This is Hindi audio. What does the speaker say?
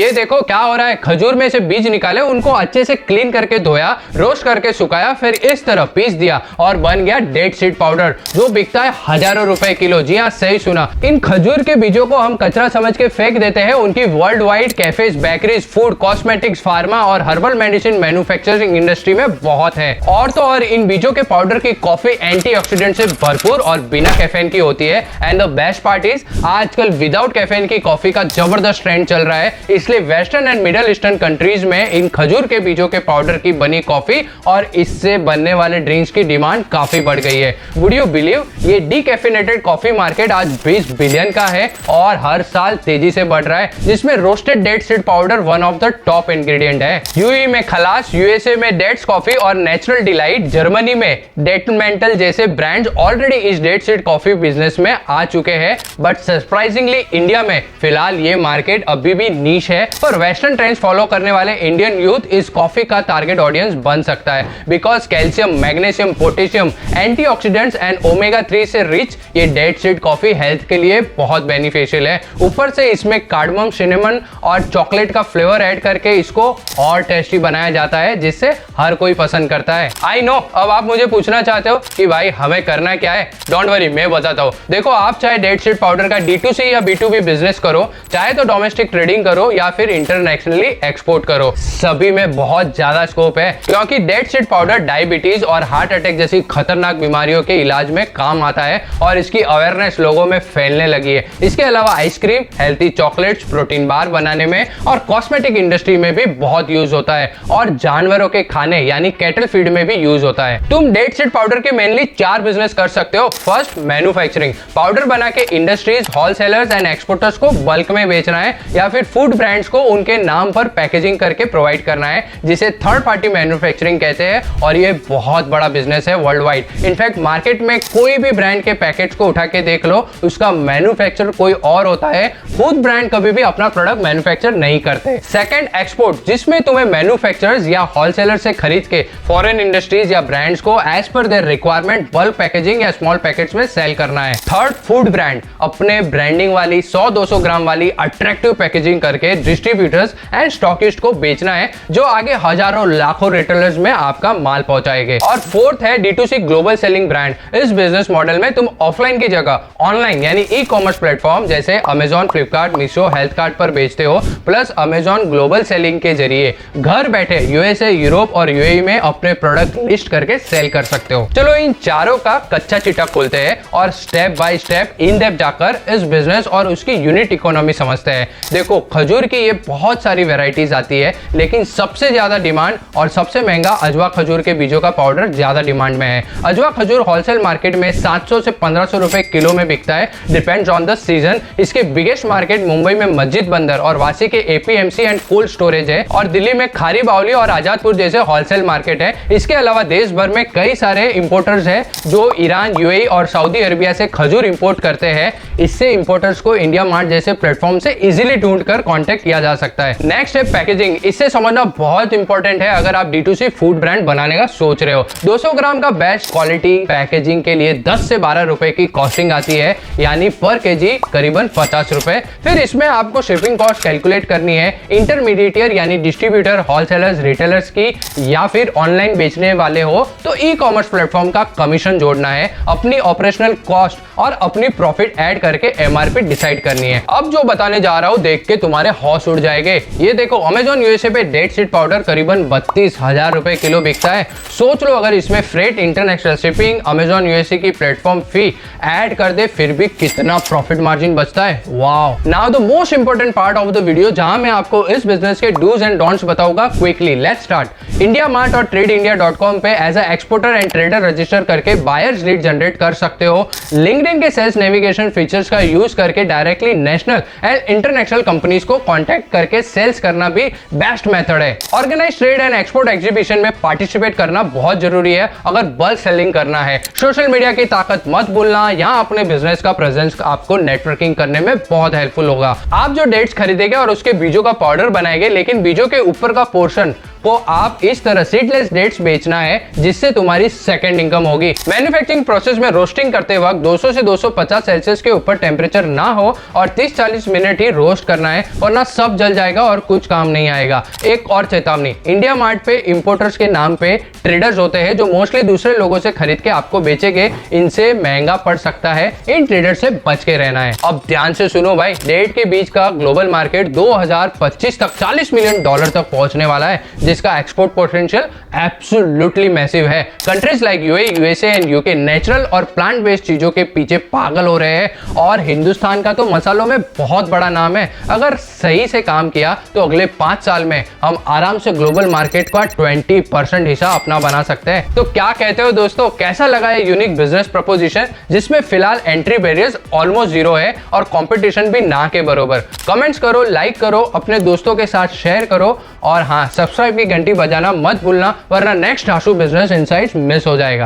ये देखो क्या हो रहा है, खजूर में से बीज निकाले, उनको अच्छे से क्लीन करके धोया, रोस्ट करके सुखाया, फिर इस तरह पीस दिया और बन गया डेट सीड पाउडर, जो बिकता है हजारों रुपए किलो। जी हाँ, सही सुना। इन खजूर के बीजों को हम कचरा समझ के फेंक देते हैं। उनकी world wide cafes, bakeries, food, cosmetics, pharma और हर्बल मेडिसिन मैन्युफैक्चरिंग इंडस्ट्री में बहुत है। और तो और इन बीजों के पाउडर की कॉफी एंटीऑक्सीडेंट से भरपूर और बिना कैफीन की होती है। And the best part is आजकल विदाउट कैफीन की कॉफी का जबरदस्त ट्रेंड चल रहा है, इसलिए western and middle eastern countries में इन खजूर के बीजों के पाउडर की बनी कॉफी और इससे बनने वाले ड्रिंक्स की डिमांड काफी बढ़ गई है। वुड यू बिलीव, ये डीकैफिनेटेड कॉफी मार्केट आज 20 बिलियन का है और हर साल तेजी से बढ़ रहा है, जिसमें roasted date seed powder one of the top ingredient है। यूएई में खलास, यूएसए में डेट्स कॉफी और नेचुरल डिलाइट, जर्मनी में डेटमेंटल जैसे ब्रांड्स ऑलरेडी इस डेट सीड कॉफी बिजनेस में आ चुके हैं। बट सरप्राइजिंगली इंडिया में फिलहाल ये मार्केट अभी भी नीश है, पर वेस्टर्न ट्रेंड्स फॉलो करने वाले इंडियन यूथ इस कॉफी का टारगेट ऑडियंस बन सकता है। Because calcium, magnesium, potassium, antioxidants and omega 3 से रिच ये डेट सीड कॉफी हेल्थ के लिए बहुत बेनिफिशियल है। ऊपर से इसमें कार्डमम, सिनेमन और चॉकलेट का फ्लेवर ऐड करके इसको और टेस्टी बनाया जाता है, जिससे हर कोई पसंद करता है। आई नो, अब आप मुझे पूछना चाहते हो कि भाई हमें करना क्या है। डोंट वरी, मैं बताता हूँ। देखो, आप चाहे डेट सीड पाउडर का D2C या B2B बिजनेस करो, चाहे तो डोमेस्टिक ट्रेडिंग करो या फिर इंटरनेशनली एक्सपोर्ट करो, सभी में बहुत ज्यादा स्कोप है। क्योंकि डेट सीड पाउडर डायबिटीज और हार्ट अटैक जैसी खतरनाक बीमारियों के इलाज में काम आता है और इसकी अवेयरनेस लोगों में फैलने लगी है। इसके अलावा ice cream, healthy chocolates, protein bar बनाने में और कॉस्मेटिक इंडस्ट्री में भी बहुत यूज होता है और जानवरों के खाने यानी कैटल फीड में भी यूज होता है। तुम डेट सीड पाउडर के मेनली 4 बिजनेस कर सकते हो। फर्स्ट, मैन्युफैक्चरिंग, पाउडर बना के इंडस्ट्रीज, होलसेलर्स एंड एक्सपोर्टर्स को बल्क में बेचना है या फिर फूड ब्रांड्स को उनके नाम पर पैकेजिंग करके प्रोवाइड करना है, जिसे थर्ड पार्टी मैन्युफैक्चरिंग कहते हैं और ये बहुत बड़ा बिजनेस है वर्ल्ड वाइड। इनफैक्ट मार्केट में कोई भी ब्रांड के पैकेट्स को उठा के देख लो, उसका मैन्युफैक्चर कोई और होता है। खुद ब्रांड कभी भी अपना प्रोडक्ट मैन्युफैक्चर नहीं करते। सेकंड, एक्सपोर्ट, जिसमें तुम्हें मैन्युफैक्चरर्स या होलसेलर से खरीद के फॉरेन इंडस्ट्रीज या ब्रांड्स को as per their requirement bulk packaging या स्मॉल पैकेट्स में सेल करना है। थर्ड, फूड ब्रांड, अपने ब्रांडिंग वाली 100-200 ग्राम वाली अट्रैक्टिव पैकेजिंग करके डिस्ट्रीब्यूटर्स एंड स्टॉकिस्ट को बेचना है, जो आगे हजारों लाखों रिटेलर्स में आपका माल पहुंचाएंगे। और फोर्थ है D2C ग्लोबल सेलिंग ब्रांड। इस बिजनेस मॉडल में तुम ऑफलाइन की जगह ऑनलाइन यानी ई कॉमर्स प्लेटफॉर्म जैसे Amazon, Flipkart, Meesho, health cart पर बेचते हो, प्लस अमेजॉन ग्लोबल सेलिंग के जरिए घर बैठे यूएसए, यूरोप और यूएई में अपने प्रोडक्ट लिस्ट करके सेल कर सकते हो। चलो इन चारों का कच्चा चिट्ठा खोलते हैं और step by step in depth जाकर इस बिजनेस और उसकी यूनिट इकोनॉमी समझते हैं। देखो, खजूर की ये बहुत सारी वेराइटीज आती है, लेकिन सबसे ज्यादा डिमांड और सबसे महंगा अजवा खजूर के बीजों का पाउडर ज्यादा डिमांड में है। अजवा खजूर होलसेल मार्केट में 700 से 1500 रुपए किलो में बिकता है, डिपेंड्स ऑन द सीजन। इसके बिगेस्ट मार्केट मुंबई में मस्जिद बंदर और वासी के APMC एंड कोल्ड स्टोरेज है और दिल्ली में खारी बावली और आजादपुर जैसे होलसेल मार्केट है। इसके अलावा देश भर में कई सारे इंपोर्टर्स हैं जो ईरान, यूएई और सऊदी अरेबिया से खजूर इंपोर्ट करते हैं। इससे इंपोर्टर्स को इंडिया मार्ट जैसे प्लेटफॉर्म से इजीली ढूंढकर कांटेक्ट किया जा सकता है। नेक्स्ट है पैकेजिंग। इससे समझना बहुत इंपॉर्टेंट है अगर आप D2C फूड ब्रांड बनाने का सोच रहे हो। 200 ग्राम का बेस्ट क्वालिटी पैकेजिंग के लिए 10 से 12 रुपए की कॉस्टिंग आती है, यानी पर केजी करीबन 50 रुपए। फिर इसमें आपको शिपिंग कॉस्ट कैलकुलेट करनी है, इंटरमीडिएटर यानी डिस्ट्रीब्यूटर, होलसेलर्स, रिटेलर्स की, या फिर ऑनलाइन बेचने वाले हो तो ई कॉमर्स प्लेटफॉर्म का कमीशन जोड़ना है, अपनी ऑपरेशनल कॉस्ट और अपनी प्रॉफिट ऐड करके MRP डिसाइड करनी है। अब जो बताने जा रहा हूं देख के तुम्हारे होश उड़ जाएंगे। ये देखो, अमेजॉन यूएसए पे डेट सीड पाउडर करीबन 32,000 रुपए किलो बिकता है। सोच लो अगर इसमें freight, international shipping, Amazon USA की प्लेटफॉर्म फी ऐड कर दे, फिर भी कितना प्रॉफिट मार्जिन बचता है। Wow. Now the most important part of the video, जहां मैं आपको इस बिजनेस के डूज एंड डोंट्स बताऊंगा quickly. Let's start. India mart और TradeIndia.com पे as a exporter and trader register करके बायर्स लीड जनरेट कर सकते हो। लिंक्डइन के सेल्स नेविगेशन फीचर्स का यूज करके directly national and international companies को कांटेक्ट करके सेल्स करना भी बेस्ट मेथड है। Organise trade and export exhibition में पार्टिसिपेट करना बहुत जरूरी है अगर बल्क सेलिंग करना है। सोशल मीडिया की ताकत मत भूलना, यहाँ अपने बिजनेस का प्रेजेंस आपको नेटवर्किंग करने में बहुत हेल्पफुल होगा। आप जो डेट्स खरीदेंगे और उसके बीजों का पाउडर बनाएंगे, लेकिन बीजों के ऊपर का पोर्शन को आप इस तरह सीडलेस डेट्स बेचना है जिससे तुम्हारी सेकंड इनकम होगी। मैन्युफैक्चरिंग प्रोसेस में रोस्टिंग करते वक्त 200 से 250 सेल्सियस के ऊपर टेम्परेचर ना हो और 30-40 मिनट ही रोस्ट करना है, वरना सब जल जाएगा और कुछ काम नहीं आएगा। एक और चेतावनी, इंडिया मार्ट पे इंपोर्टर्स के नाम पे ट्रेडर्स होते हैं जो मोस्टली दूसरे लोगों से खरीद के आपको बेचेंगे, इनसे महंगा पड़ सकता है, इन ट्रेडर से बच के रहना है। अब ध्यान से सुनो भाई, डेट के बीज का ग्लोबल मार्केट 2025 तक $40 मिलियन तक पहुंचने वाला है, जिसका एक्सपोर्ट पोटेंशियल एब्सोल्युटली मैसिव है। Countries like UAE, USA and UK natural और प्लांट बेस्ड चीजों के पीछे पागल हो रहे हैं और हिंदुस्तान का तो मसालों में बहुत बड़ा नाम है। अगर सही से काम किया तो अगले 5 साल में हम आराम से ग्लोबल मार्केट का 20% हिस्सा अपना बना सकते हैं। तो क्या कहते हो दोस्तों, कैसा लगा ये यूनिक बिजनेस प्रपोजिशन जिसमें फिलहाल एंट्री बैरियर्स ऑलमोस्ट जीरो है और कंपटीशन भी ना के बराबर? कमेंट्स करो, लाइक करो, अपने दोस्तों के साथ शेयर करो और हाँ, सब्सक्राइब की घंटी बजाना मत भूलना, वरना नेक्स्ट आशु बिजनेस इनसाइट्स मिस हो जाएगा।